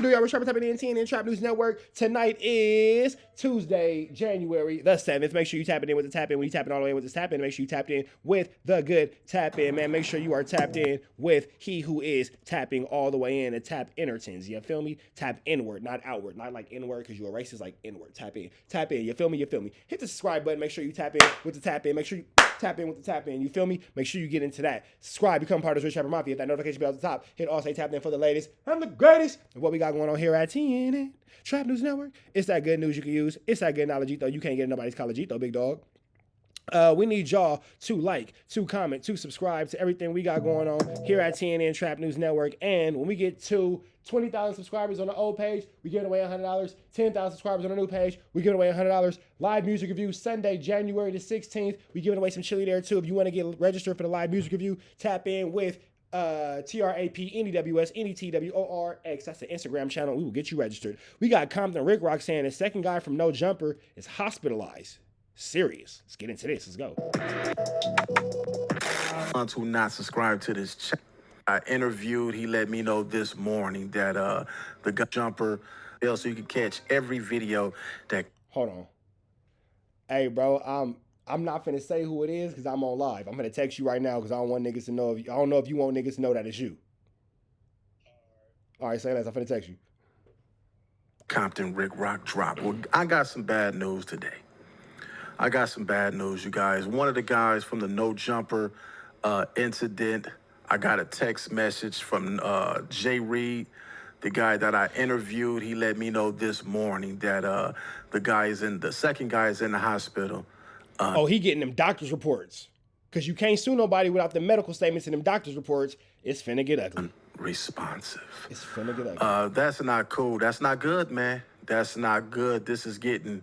We're tapping in TNN Trap News Network. Tonight is Tuesday, January the 7th. Make sure you tap it in with the tap in. When you tap it all the way with the tap in, make sure you tapped in with the good tap in, man. Make sure you are tapped in with he who is tapping all the way in and tap innertons. You feel me? Tap inward, not outward. Not like inward because you're a racist, like inward. Tap in. Tap in. You feel me? You feel me? Hit the subscribe button. Make sure you tap in with the tap in. Make sure you tap in with the tap in. You feel me? Make sure you get into that. Subscribe, become part of the Rich Rapper Mafia. Hit that notification bell at the top. Hit all say tap in for the latest. I'm the greatest. And what we got going on here at TNN Trap News Network. It's that good news you can use. It's that good knowledge, though. You can't get nobody's college, though, big dog. We need y'all to like, to comment, to subscribe to everything we got going on here at TNN Trap News Network. And when we get to 20,000 subscribers on the old page, we give away $100. 10,000 subscribers on the new page, we give away $100. Live music review Sunday, January the 16th. We giving away some chili there too. If you want to get registered for the live music review, tap in with TRAPNEWS NETWORX. That's the Instagram channel. We will get you registered. We got Compton Ricc saying the second guy from No Jumper is hospitalized. Serious. Let's get into this. Let's go. To not subscribe to this channel. I interviewed, he let me know this morning that the jumper, so you can catch every video that. Hold on. Hey, bro, I'm not finna say who it is because I'm on live. I'm gonna text you right now because I don't want niggas to know. I don't know if you want niggas to know that it's you. All right, say less. I'm finna text you. Compton Ricc drop. Well, I got some bad news today. I got some bad news, you guys. One of the guys from the No Jumper incident, I got a text message from Jreed, the guy that I interviewed. He let me know this morning that the second guy is in the hospital. He getting them doctor's reports. Because you can't sue nobody without the medical statements and them doctor's reports. It's finna get ugly. Responsive. It's finna get ugly. That's not cool. That's not good, man. That's not good. This is getting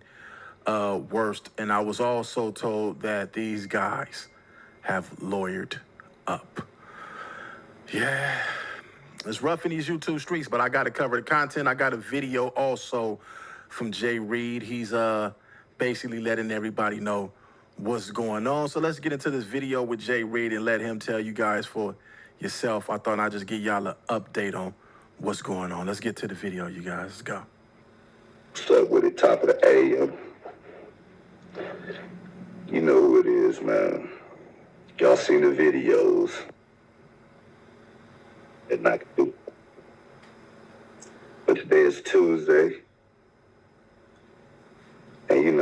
worse. And I was also told that these guys have lawyered up. Yeah. It's rough in these YouTube streets, but I got to cover the content. I got a video also from Jreed. He's basically letting everybody know what's going on. So let's get into this video with Jreed and let him tell you guys for yourself. I thought I'd just give y'all an update on what's going on. Let's get to the video, you guys. Let's go. Stuck with it, top of the AM. You know who it is, man. Y'all seen the videos. And I can do. But today is Tuesday. And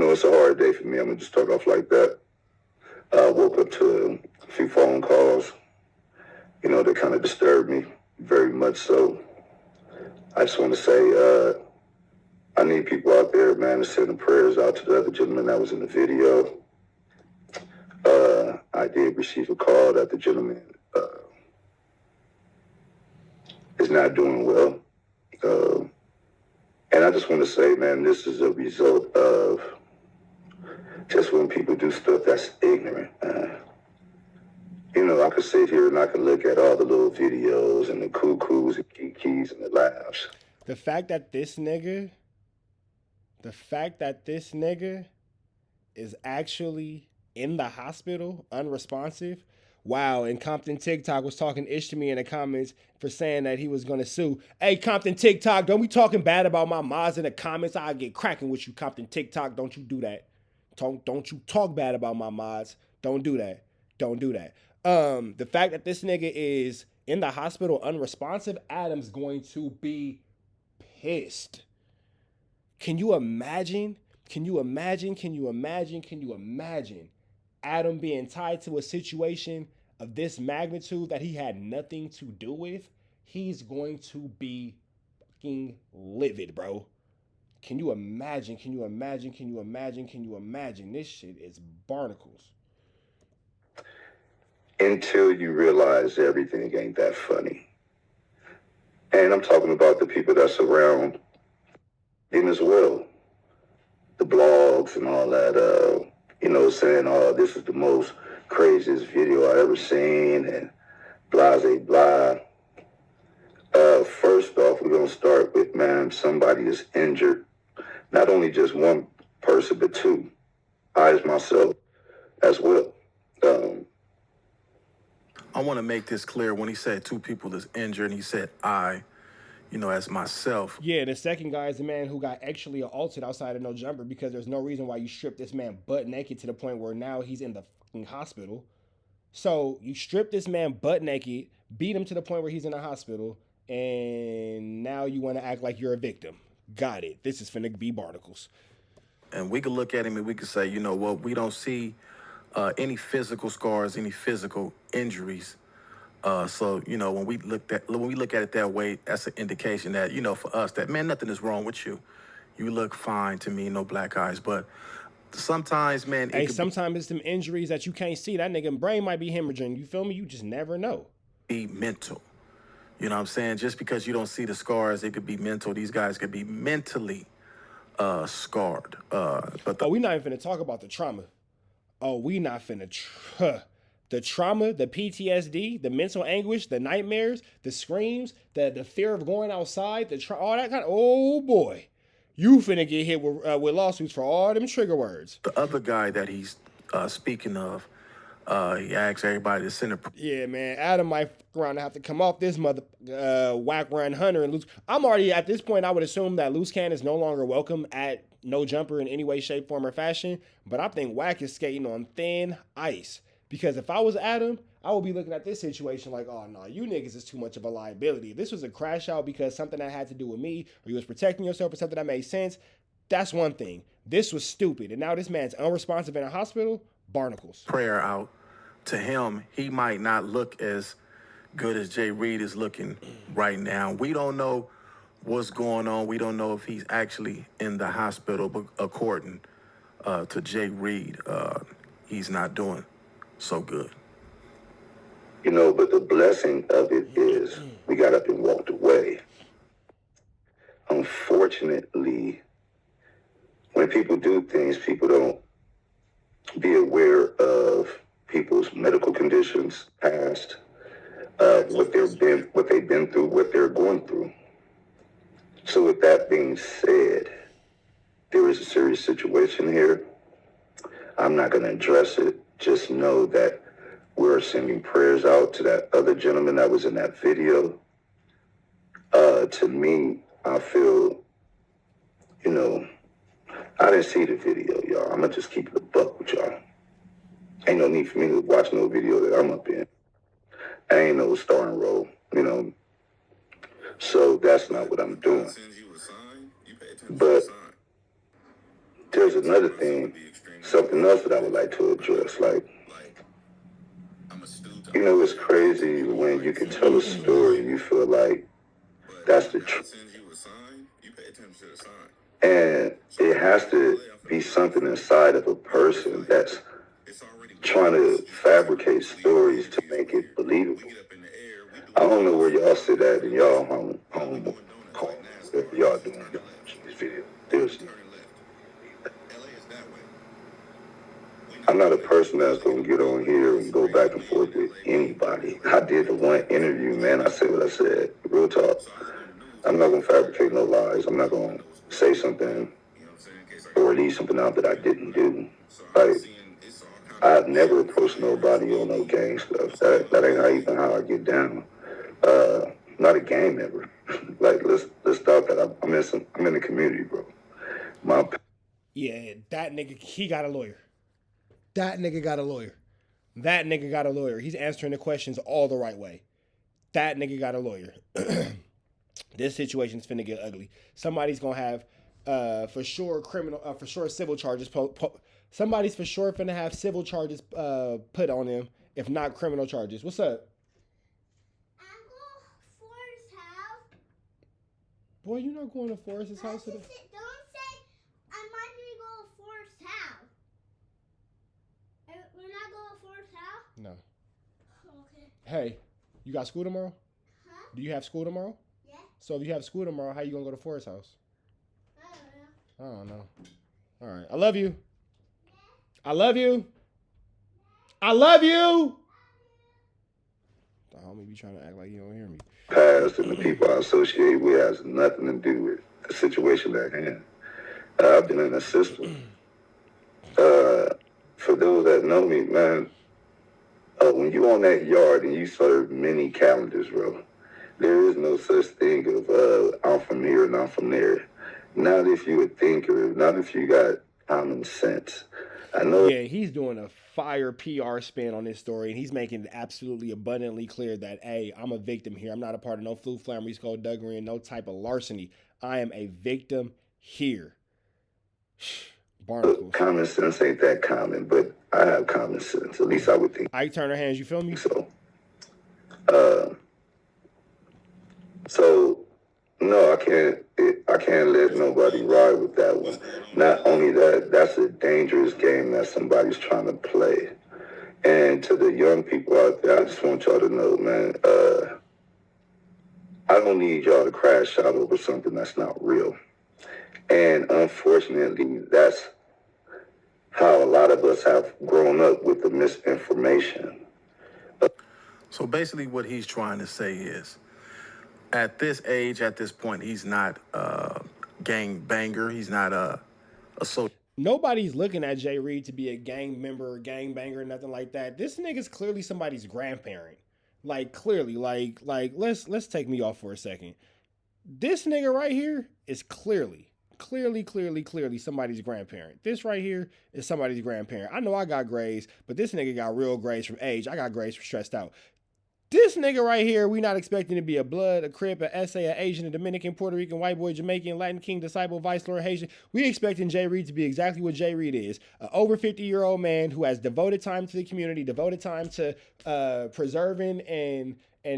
it's a hard day for me. I'm gonna just start off like that. I woke up to a few phone calls, that kind of disturbed me very much so. I just want to say, I need people out there, man, to send the prayers out to the other gentleman that was in the video. I did receive a call that the gentleman is not doing well. And I just want to say, man, this is a result of just when people do stuff that's ignorant. I could sit here and I could look at all the little videos and the cuckoos and kikis and the laughs. The fact that this nigga is actually in the hospital, unresponsive. Wow, and Compton TikTok was talking ish to me in the comments for saying that he was going to sue. Hey, Compton TikTok, don't be talking bad about my mods in the comments. I'll get cracking with you, Compton TikTok. Don't you do that. Don't you talk bad about my mods. Don't do that. Don't do that. The fact that this nigga is in the hospital unresponsive, Adam's going to be pissed. Can you imagine? Can you imagine Adam being tied to a situation of this magnitude that he had nothing to do with? He's going to be fucking livid, bro. Can you imagine? This shit is barnacles. Until you realize everything ain't that funny. And I'm talking about the people that surround him as well. The blogs and all that, saying, oh, this is the most craziest video I ever seen, and blah, blah. First off, we're going to start with, man, somebody is injured. Not only just one person, but two. I as myself as well. I want to make this clear. When he said 2 people is injured, he said I, as myself. Yeah, the second guy is the man who got actually assaulted outside of No Jumper because there's no reason why you strip this man butt naked to the point where now he's in the fucking hospital. So you strip this man butt naked, beat him to the point where he's in the hospital, and now you want to act like you're a victim. Got it. This is finna be barnacles. And we could look at him and we could say, you know what, we don't see any physical scars, any physical injuries. So when we look at it that way, that's an indication that for us that man, nothing is wrong with you. You look fine to me, no black eyes. But sometimes, man, sometimes it's some injuries that you can't see. That nigga brain might be hemorrhaging. You feel me? You just never know. Be mental. You know what I'm saying? Just because you don't see the scars, it could be mental. These guys could be mentally scarred. But we not even finna talk about the trauma. We not finna the trauma, the PTSD, the mental anguish, the nightmares, the screams, the fear of going outside, all that kind of, oh boy. You finna get hit with lawsuits for all them trigger words. The other guy that he's speaking of, he asks everybody to send a... Yeah, man. Adam might around to have to come off this WACK100 and Luce. I'm already at this point. I would assume that Luce Can is no longer welcome at No Jumper in any way, shape, form, or fashion. But I think WACK is skating on thin ice. Because if I was Adam, I would be looking at this situation like, oh, no, you niggas is too much of a liability. If this was a crash out because something that had to do with me, or you was protecting yourself or something that made sense, that's one thing. This was stupid. And now this man's unresponsive in a hospital, barnacles. Prayer out to him. He might not look as good as Jreed is looking right now. We don't know what's going on. We don't know if he's actually in the hospital, but according to Jreed, he's not doing so good. But the blessing of it is we got up and walked away. Unfortunately, when people do things, people don't be aware of people's medical conditions, past, what they've been through, what they're going through. So with that being said, there is a serious situation here. I'm not going to address it. Just know that we're sending prayers out to that other gentleman that was in that video. To me, I feel, I didn't see the video, y'all. I'm going to just keep it a buck with y'all. Ain't no need for me to watch no video that I'm up in. I ain't no starring role, So that's not what I'm doing. But there's another thing, something else that I would like to address. Like, it's crazy when you can tell a story and you feel like that's the truth. And it has to be something inside of a person that's trying to fabricate stories to make it believable. I don't know where y'all sit at in y'all home call if y'all doing this video. I'm not a person that's going to get on here and go back and forth with anybody. I did the one interview, man. I said what I said. Real talk. I'm not going to fabricate no lies. I'm not going to say something or leave something out that I didn't do. Like, I've never approached nobody on no gang stuff. That ain't even how I get down. Not a gang member. Like, let's stop that. I'm in the community, bro. Yeah, that nigga, he got a lawyer. That nigga got a lawyer. That nigga got a lawyer. He's answering the questions all the right way. That nigga got a lawyer. This situation's finna get ugly. Somebody's gonna have, for sure, civil charges. Somebody's for sure finna have civil charges put on them, if not criminal charges. What's up? I'm going to Forrest's house. Boy, you not going to Forrest's house today? Don't say I might need to go to Forrest's house. We're not going to Forrest's house? No. Okay. Hey, you got school tomorrow? Huh? Do you have school tomorrow? Yeah. So if you have school tomorrow, how you gonna go to Forrest's house? I don't know. I don't know. All right. I love you. I love you. I love you. The homie be trying to act like you don't hear me. Past and the people I associate with has nothing to do with the situation at hand. I've been in the system. For those that know me, man, When you on that yard and you serve many calendars, bro, there is no such thing of I'm from here and I'm from there. Not if you a thinker, not if you got common sense. I know. Yeah, he's doing a fire PR spin on this story, and he's making it absolutely abundantly clear that, hey, I'm a victim here. I'm not a part of no flu, flammery, skullduggery, and no type of larceny. I am a victim here. Barnacles. Common sense ain't that common, but I have common sense. At least I would think. Ike Turner hands, you feel me? So, so no, I can't let nobody ride with that one. Not only that, that's a dangerous game that somebody's trying to play. And to the young people out there, I just want y'all to know, man, I don't need y'all to crash out over something that's not real. And unfortunately, that's how a lot of us have grown up with the misinformation. So basically what he's trying to say is, at this age, at this point, he's not a gang banger. He's not a social. Nobody's looking at Jreed to be a gang member or gang banger or nothing like that. This nigga's clearly somebody's grandparent. Like, clearly, like let's take me off for a second. This nigga right here is clearly somebody's grandparent. This right here is somebody's grandparent. I know I got grades, but this nigga got real grades from age. I got grades from stressed out. This nigga right here, we not expecting to be a blood, a Crip, an SA, an Asian, a Dominican, Puerto Rican, white boy, Jamaican, Latin King, disciple, vice lord, Haitian. We expecting Jreed to be exactly what Jreed is. An over 50-year-old man who has devoted time to the community, devoted time to preserving and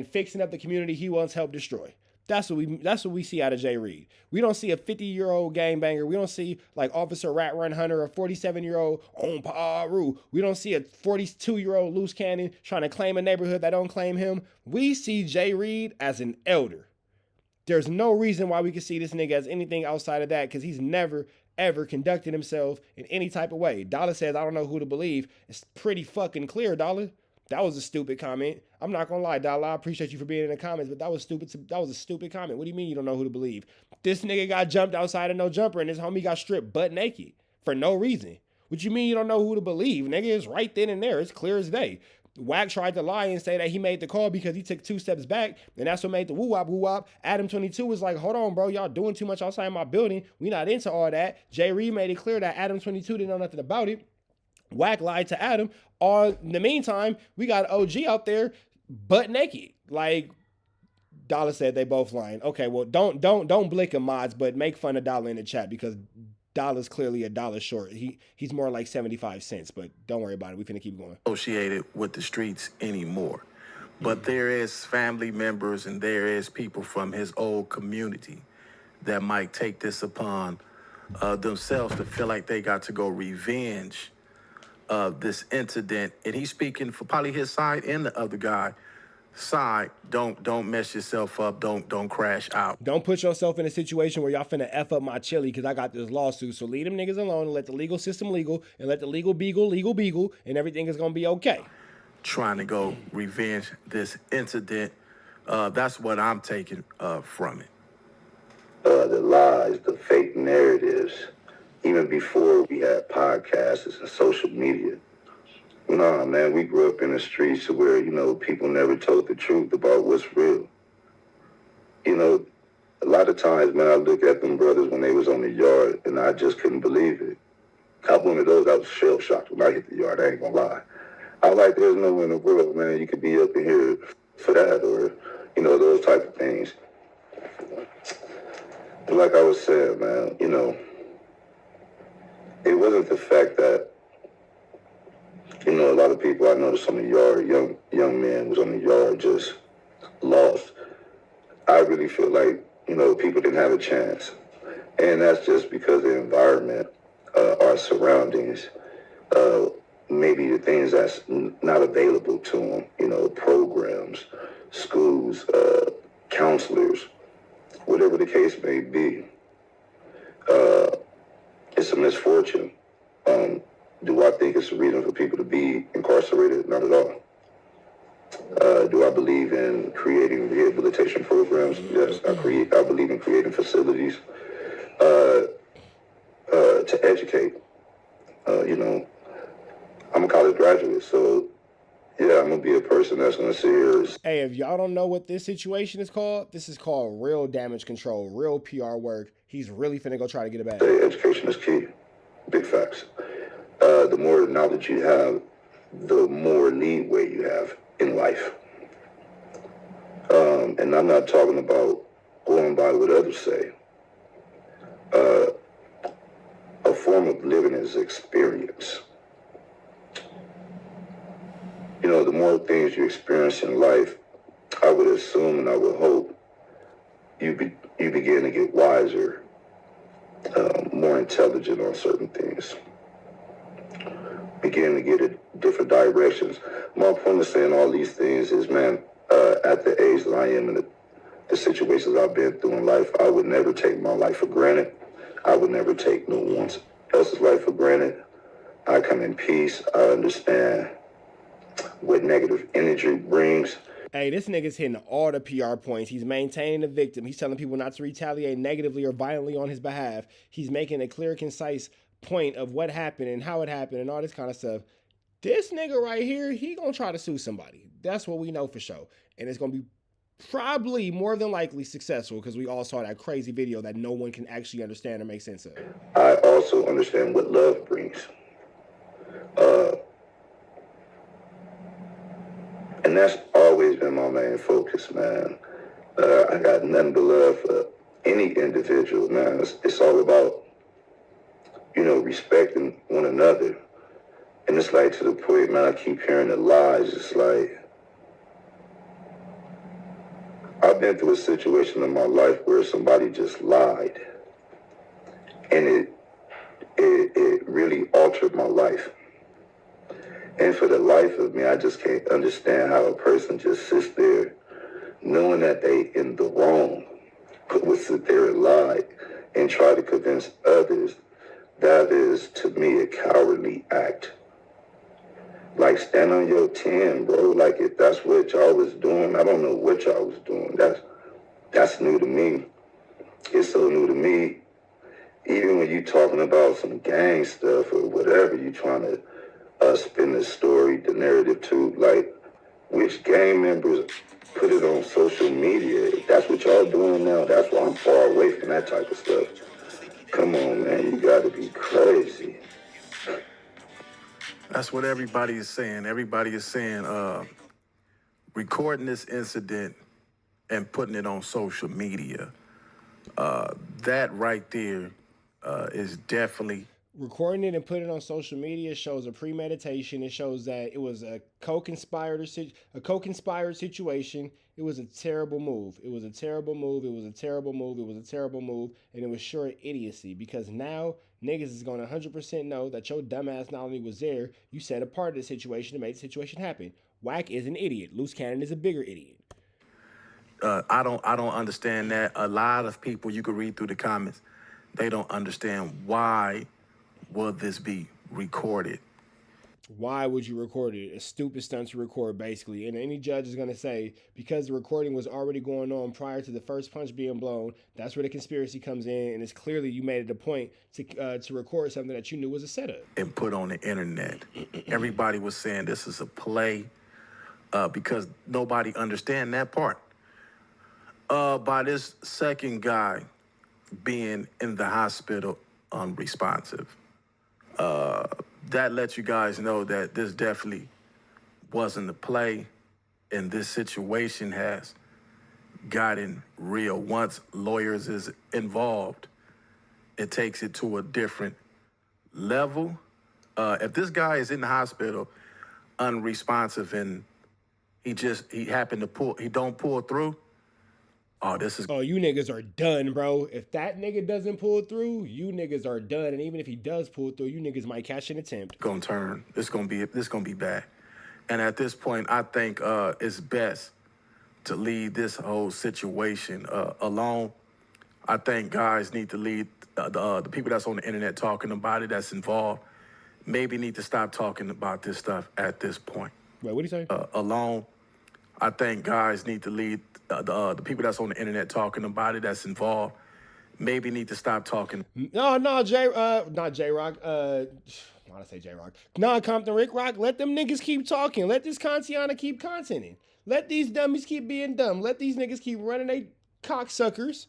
fixing up the community he once helped destroy. That's what we see out of Jreed. We don't see a 50-year-old gangbanger. We don't see like Officer Rat Run Hunter, a 47-year-old on Paru. We don't see a 42-year-old loose cannon trying to claim a neighborhood that don't claim him. We see Jreed as an elder. There's no reason why we could see this nigga as anything outside of that, because he's never, ever conducted himself in any type of way. Dollar says, I don't know who to believe. It's pretty fucking clear, Dollar. That was a stupid comment. I'm not gonna lie, Dollar. I appreciate you for being in the comments, but that was stupid. That was a stupid comment. What do you mean you don't know who to believe? This nigga got jumped outside of no jumper, and his homie got stripped butt naked for no reason. What you mean you don't know who to believe? Nigga, it's right then and there. It's clear as day. WACK tried to lie and say that he made the call because he took 2 steps back, and that's what made the woo-wop woo-wop. Adam 22 was like, hold on, bro, y'all doing too much outside my building. We not into all that. Jreed made it clear that Adam 22 didn't know nothing about it. WACK lied to Adam. In the meantime, we got OG out there butt naked. Like Dollar said, they both lying. Okay, well, don't blick him, mods, but make fun of Dollar in the chat because Dollar's clearly a dollar short. He's more like 75 cents, but don't worry about it. We finna keep going. Associated with the streets anymore. But there is family members and there is people from his old community that might take this upon themselves to feel like they got to go revenge this incident, and he's speaking for probably his side and the other guy side. Don't mess yourself up. Don't crash out. Don't put yourself in a situation where y'all finna F up my chili because I got this lawsuit. So leave them niggas alone and let the legal system legal and let the legal beagle, and everything is gonna be okay. Trying to go revenge this incident. That's what I'm taking from it. The lies, the fake narratives. Even before we had podcasts and social media. Nah, man, we grew up in the streets where, people never told the truth about what's real. A lot of times, man, I look at them brothers when they was on the yard, and I just couldn't believe it. I was one of those, I was shell-shocked when I hit the yard, I ain't gonna lie. I was like, there's no way in the world, man, you could be up in here for that, or, those type of things. But like I was saying, man, it wasn't the fact that, a lot of people I noticed on the yard, young men was on the yard just lost. I really feel like, people didn't have a chance. And that's just because the environment, our surroundings, maybe the things that's not available to them, programs, schools, counselors, whatever the case may be. It's a misfortune. Do I think it's a reason for people to be incarcerated? Not at all. Do I believe in creating rehabilitation programs? Yes, I believe in creating facilities to educate. I'm a college graduate, so yeah, I'm gonna be a person that's gonna sit here. Hey, if y'all don't know what this situation is called, this is called real damage control, real PR work. He's really finna go try to get it back. Say education is key. Big facts. The more knowledge you have, the more leeway you have in life. And I'm not talking about going by what others say. A form of living is experience. You know, the more things you experience in life, I would assume and I would hope you begin to get wiser, more intelligent on certain things. Begin to get it different directions. My point of saying all these things is, man, at the age that I am and the situations I've been through in life, I would never take my life for granted. I would never take no one else's life for granted. I come in peace. I understand what negative energy brings. Hey, this nigga's hitting all the PR points. He's maintaining the victim. He's telling people not to retaliate negatively or violently on his behalf. He's making a clear, concise point of what happened and how it happened and all this kind of stuff. This nigga right here, he gonna try to sue somebody. That's what we know for sure. And it's gonna be probably more than likely successful because we all saw that crazy video that no one can actually understand or make sense of. I also understand what love brings. And that's always been my main focus, man. I got nothing but love for any individual, man. It's all about, you know, respecting one another. And it's like, to the point, man, I keep hearing the lies. It's like, I've been through a situation in my life where somebody just lied. And it really altered my life. And for the life of me, I just can't understand how a person just sits there knowing that they in the wrong, but would sit there and lie and try to convince others. That is, to me, a cowardly act. Like, stand on your 10, bro. Like, if that's what y'all was doing, I don't know what y'all was doing. That's new to me. It's so new to me. Even when you talking about some gang stuff or whatever, you trying to spin the story, the narrative to, like, which gang members put it on social media. If that's what y'all doing now, that's why I'm far away from that type of stuff. Come on, man, you gotta be crazy. That's what everybody is saying. Everybody is saying recording this incident and putting it on social media. That right there is definitely... Recording it and putting it on social media shows a premeditation. It shows that it was a co-conspired situation. It was a terrible move. It was a terrible move. It was a terrible move. It was a terrible move. And it was sure idiocy because now niggas is going to 100% know that your dumbass not only was there, you set a part of the situation to make the situation happen. WACK is an idiot. Loose Cannon is a bigger idiot. I don't understand that. A lot of people, you can read through the comments, they don't understand why will this be recorded. Why would you record it? A stupid stunt to record, basically. And any judge is going to say, because the recording was already going on prior to the first punch being blown, that's where the conspiracy comes in. And it's clearly you made it a point to record something that you knew was a setup. And put on the internet. Everybody was saying this is a play because nobody understand that part. By this second guy being in the hospital unresponsive. That lets you guys know that this definitely wasn't a play, and this situation has gotten real. Once lawyers is involved, it takes it to a different level. If this guy is in the hospital unresponsive and he happened to don't pull through, oh, you niggas are done, bro. If that nigga doesn't pull through, you niggas are done. And even if he does pull through, you niggas might catch an attempt. Gonna turn. This gonna be bad. And at this point, I think it's best to leave this whole situation alone. I think guys need to leave the people that's on the internet talking about it, that's involved, maybe need to stop talking about this stuff at this point. Wait, what do you say? Alone. I think guys need to leave the people that's on the internet talking about it, that's involved, maybe need to stop talking. No, not J-Rock. want to say J-Rocc. Nah, Compton, Ricc, let them niggas keep talking. Let this Contiana keep contenting. Let these dummies keep being dumb. Let these niggas keep running they cocksuckers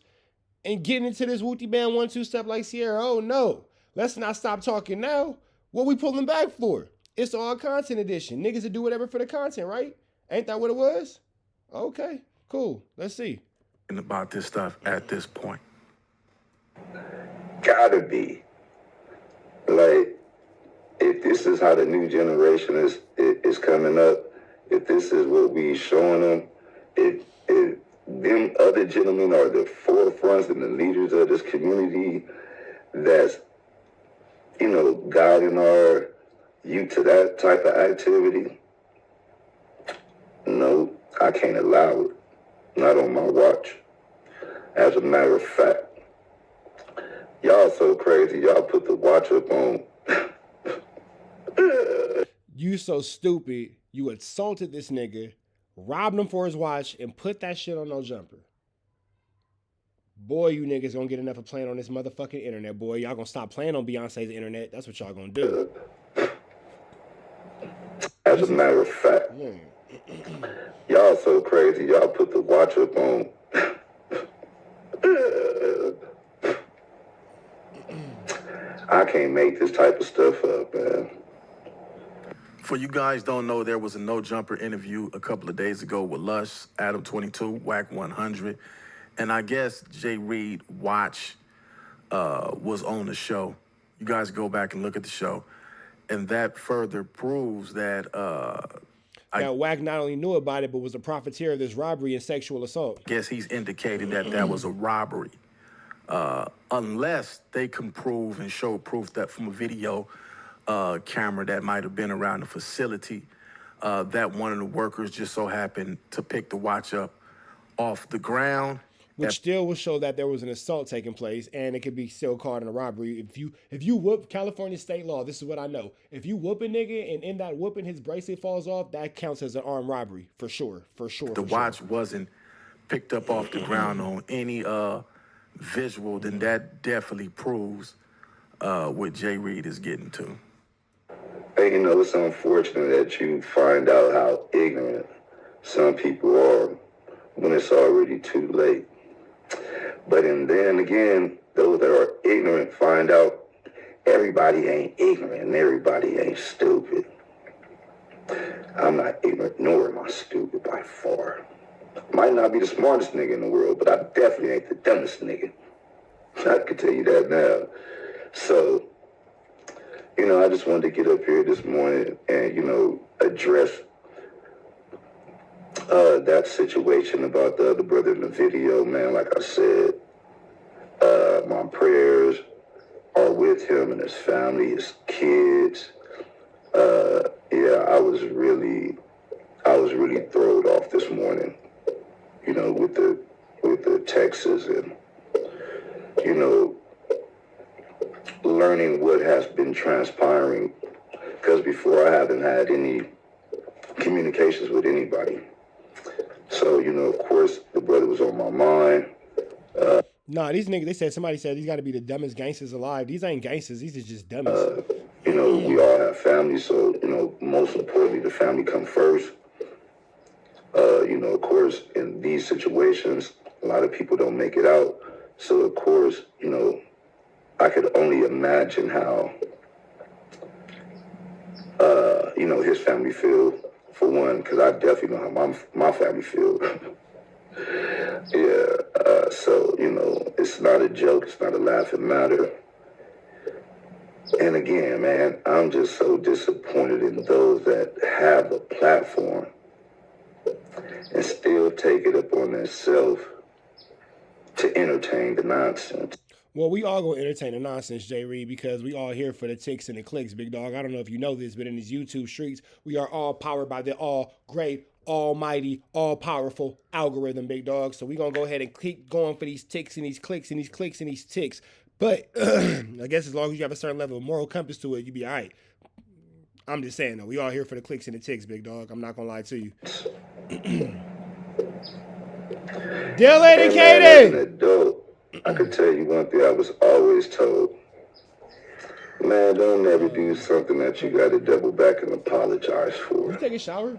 and getting into this Wooty Band 1-2 step like Sierra. Oh no. Let's not stop talking now. What we pulling back for? It's all content edition. Niggas will do whatever for the content, right? Ain't that what it was? Okay, cool. Let's see. About this stuff at this point. Gotta be. Like, if this is how the new generation is coming up, if this is what we showing them, if them other gentlemen are the forefronts and the leaders of this community that's, you know, guiding our youth to that type of activity, no, I can't allow it. Not on my watch. As a matter of fact, y'all so crazy. Y'all put the watch up on. You so stupid. You assaulted this nigga, robbed him for his watch, and put that shit on no jumper. Boy, you niggas gonna get enough of playing on this motherfucking internet, boy. Y'all gonna stop playing on Beyonce's internet. That's what y'all gonna do. As a matter of fact, y'all so crazy. Y'all put the watch up on. I can't make this type of stuff up, man. For you guys don't know, there was a No Jumper interview a couple of days ago with Luce, Adam 22, WACK100, and I guess Jreed Watch was on the show. You guys go back and look at the show, and that further proves that that WACK not only knew about it, but was a profiteer of this robbery and sexual assault. Guess he's indicated that that was a robbery. Unless they can prove and show proof that from a video camera that might have been around the facility, that one of the workers just so happened to pick the watch up off the ground. Which still will show that there was an assault taking place, and it could be still caught in a robbery. If you whoop California state law, this is what I know. If you whoop a nigga and in that whooping his bracelet falls off, that counts as an armed robbery for sure. The watch wasn't picked up off the ground on any visual, then that definitely proves what Jreed is getting to. Hey, you know, it's unfortunate that you find out how ignorant some people are when it's already too late. But then again, those that are ignorant find out everybody ain't ignorant and everybody ain't stupid. I'm not ignorant, nor am I stupid by far. Might not be the smartest nigga in the world, but I definitely ain't the dumbest nigga. I can tell you that now. So, you know, I just wanted to get up here this morning and, you know, address that situation about the other brother in the video, man. Like I said, my prayers are with him and his family, his kids. Yeah, I was really thrown off this morning, you know, with the Texas and, you know, learning what has been transpiring, because before I haven't had any communications with anybody. So, you know, of course, the brother was on my mind. Nah, these niggas, somebody said these got to be the dumbest gangsters alive. These ain't gangsters. These are just dummies. You know, we all have families, so, you know, most importantly, the family come first. You know, of course, in these situations, a lot of people don't make it out. So, of course, you know, I could only imagine how, you know, his family feel, for one, because I definitely know how my family feel. Yeah, so, you know, it's not a joke, it's not a laughing matter. And again, man, I'm just so disappointed in those that have a platform and still take it upon themselves to entertain the nonsense. Well, we all gonna entertain the nonsense, Jreed, because we all here for the ticks and the clicks, big dog. I don't know if you know this, but in these YouTube streets, we are all powered by the all great, almighty, all-powerful algorithm, big dog. So we gonna go ahead and keep going for these ticks and these clicks and these clicks and these ticks. But I guess as long as you have a certain level of moral compass to it, you be all right. I'm just saying, though, we all here for the clicks and the ticks, big dog. I'm not gonna lie to you. Dill educated! And, man, as an adult, I can tell you one thing I was always told. Man, don't ever do something that you got to double back and apologize for. You take a shower?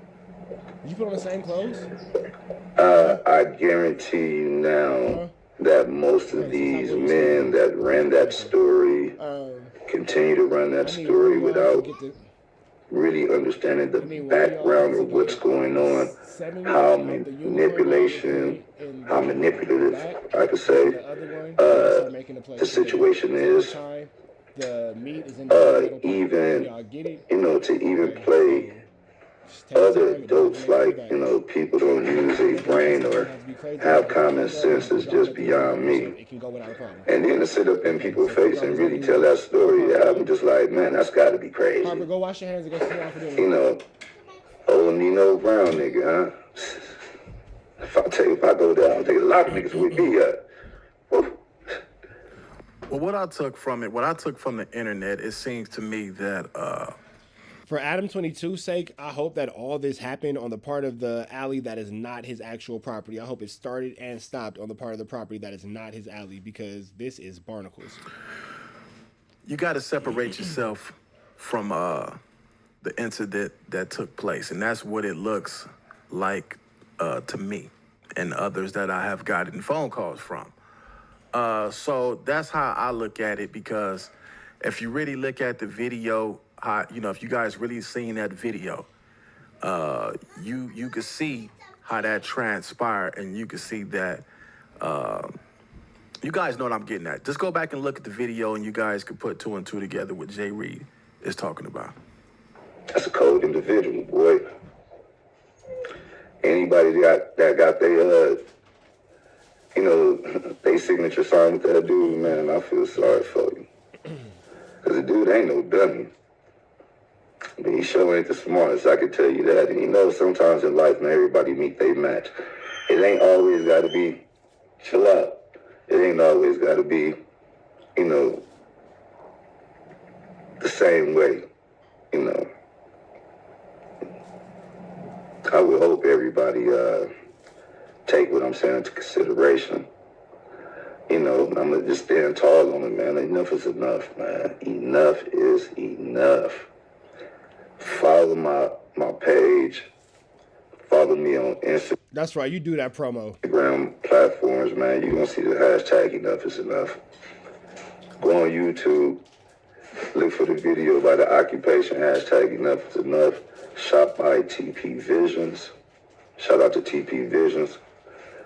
You put on the same clothes? I guarantee you now that most of these men that ran that story continue to run that story without really understanding the background of what's going on, how manipulative, I could say, the situation is. Even, to even play other dopes like, people don't use their brain or have common sense is just beyond me. And then to sit up in people's face and really tell that story, I'm just like, man, that's got to be crazy. Harper, go wash your hands and go sit down for dinner. Old Nino Brown nigga, huh? If I go down, I'll take a lot of niggas with me. Well, what I took from the internet, it seems to me that for Adam 22's sake, I hope that all this happened on the part of the alley that is not his actual property. I hope it started and stopped on the part of the property that is not his alley, because this is barnacles. You got to separate yourself from the incident that took place, and that's what it looks like to me and others that I have gotten phone calls from. So that's how I look at it, because if you really look at the video, if you guys really seen that video, you could see how that transpired, and you could see that, you guys know what I'm getting at. Just go back and look at the video, and you guys could put 2 and 2 together what Jreed is talking about. That's a cold individual, boy. Anybody that got their, they signature song with that dude, man, I feel sorry for you. Because the dude ain't no dummy. But he sure ain't the smartest, I can tell you that. And sometimes in life, man, everybody meet their match. It ain't always got to be, chill out. It ain't always got to be, the same way, I would hope everybody take what I'm saying into consideration. I'm going to just stand tall on it, man. Enough is enough, man. Enough is enough. Follow my page. Follow me on Instagram. That's right. You do that promo. Instagram platforms, man. You're going to see the hashtag enough is enough. Go on YouTube. Look for the video by the occupation hashtag enough is enough. Shot by TP Visions. Shout out to TP Visions.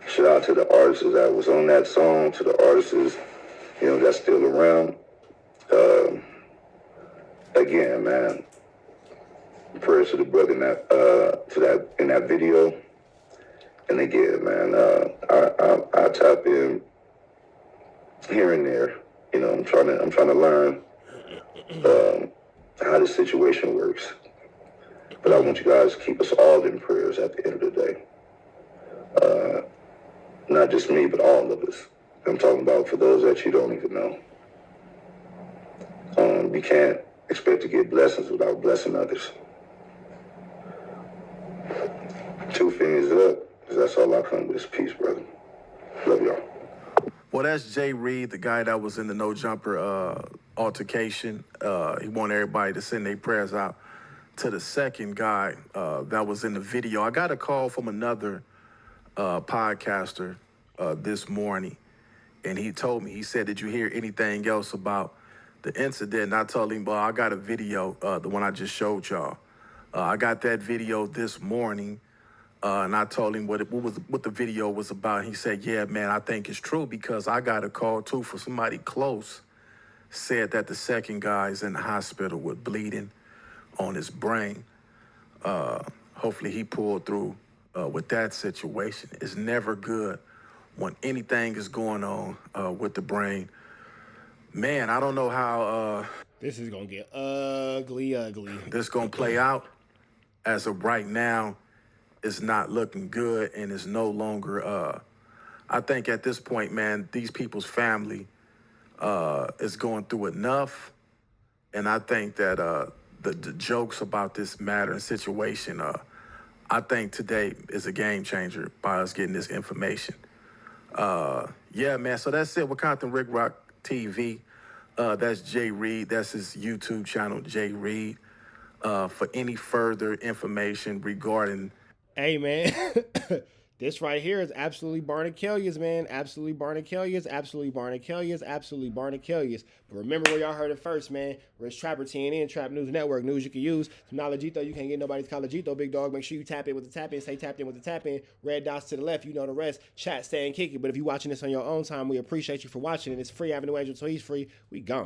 Shout out to the artists that was on that song, to the artists, that's still around. Again, man, prayers to the brother in that video. And again, man, I tap in here and there. I'm trying to learn how the situation works. But I want you guys to keep us all in prayers at the end of the day. Not just me, but all of us. I'm talking about for those that you don't even know. We can't expect to get blessings without blessing others. 2 fingers up, because that's all I come with is peace, brother. Love y'all. Well, that's Jreed, the guy that was in the No Jumper altercation. He wanted everybody to send their prayers out to the second guy that was in the video. I got a call from another podcaster this morning, and he told me, he said, did you hear anything else about the incident? And I told him, well, I got a video, the one I just showed y'all. I got that video this morning, and I told him what the video was about. He said, yeah, man, I think it's true, because I got a call, too, for somebody close, said that the second guy is in the hospital with bleeding on his brain. Hopefully he pulled through with that situation. It's never good when anything is going on with the brain. Man, I don't know how this is gonna get ugly. This gonna play out. As of right now, it's not looking good, and it's no longer I think at this point, man, these people's family is going through enough, and I think that the jokes about this matter and situation, I think today is a game changer by us getting this information. Yeah, man, so that's it with Compton Ricc TV. That's Jreed. That's his YouTube channel, Jreed. For any further information regarding Hey, man. This right here is absolutely Barnacullius, man. Absolutely Barnacullius. Absolutely Barnacullius. Absolutely Barnacullius. But remember where y'all heard it first, man. Rich Trapper, TNN, Trap News Network. News you can use. Some knowledgeito. You can't get nobody's collegeito, big dog. Make sure you tap in with the tap in. Stay tapped in with the tap in. Red dots to the left. You know the rest. Chat, stay, and kick it. But if you're watching this on your own time, we appreciate you for watching it. It's free. Avenue Angel, so he's free. We gone.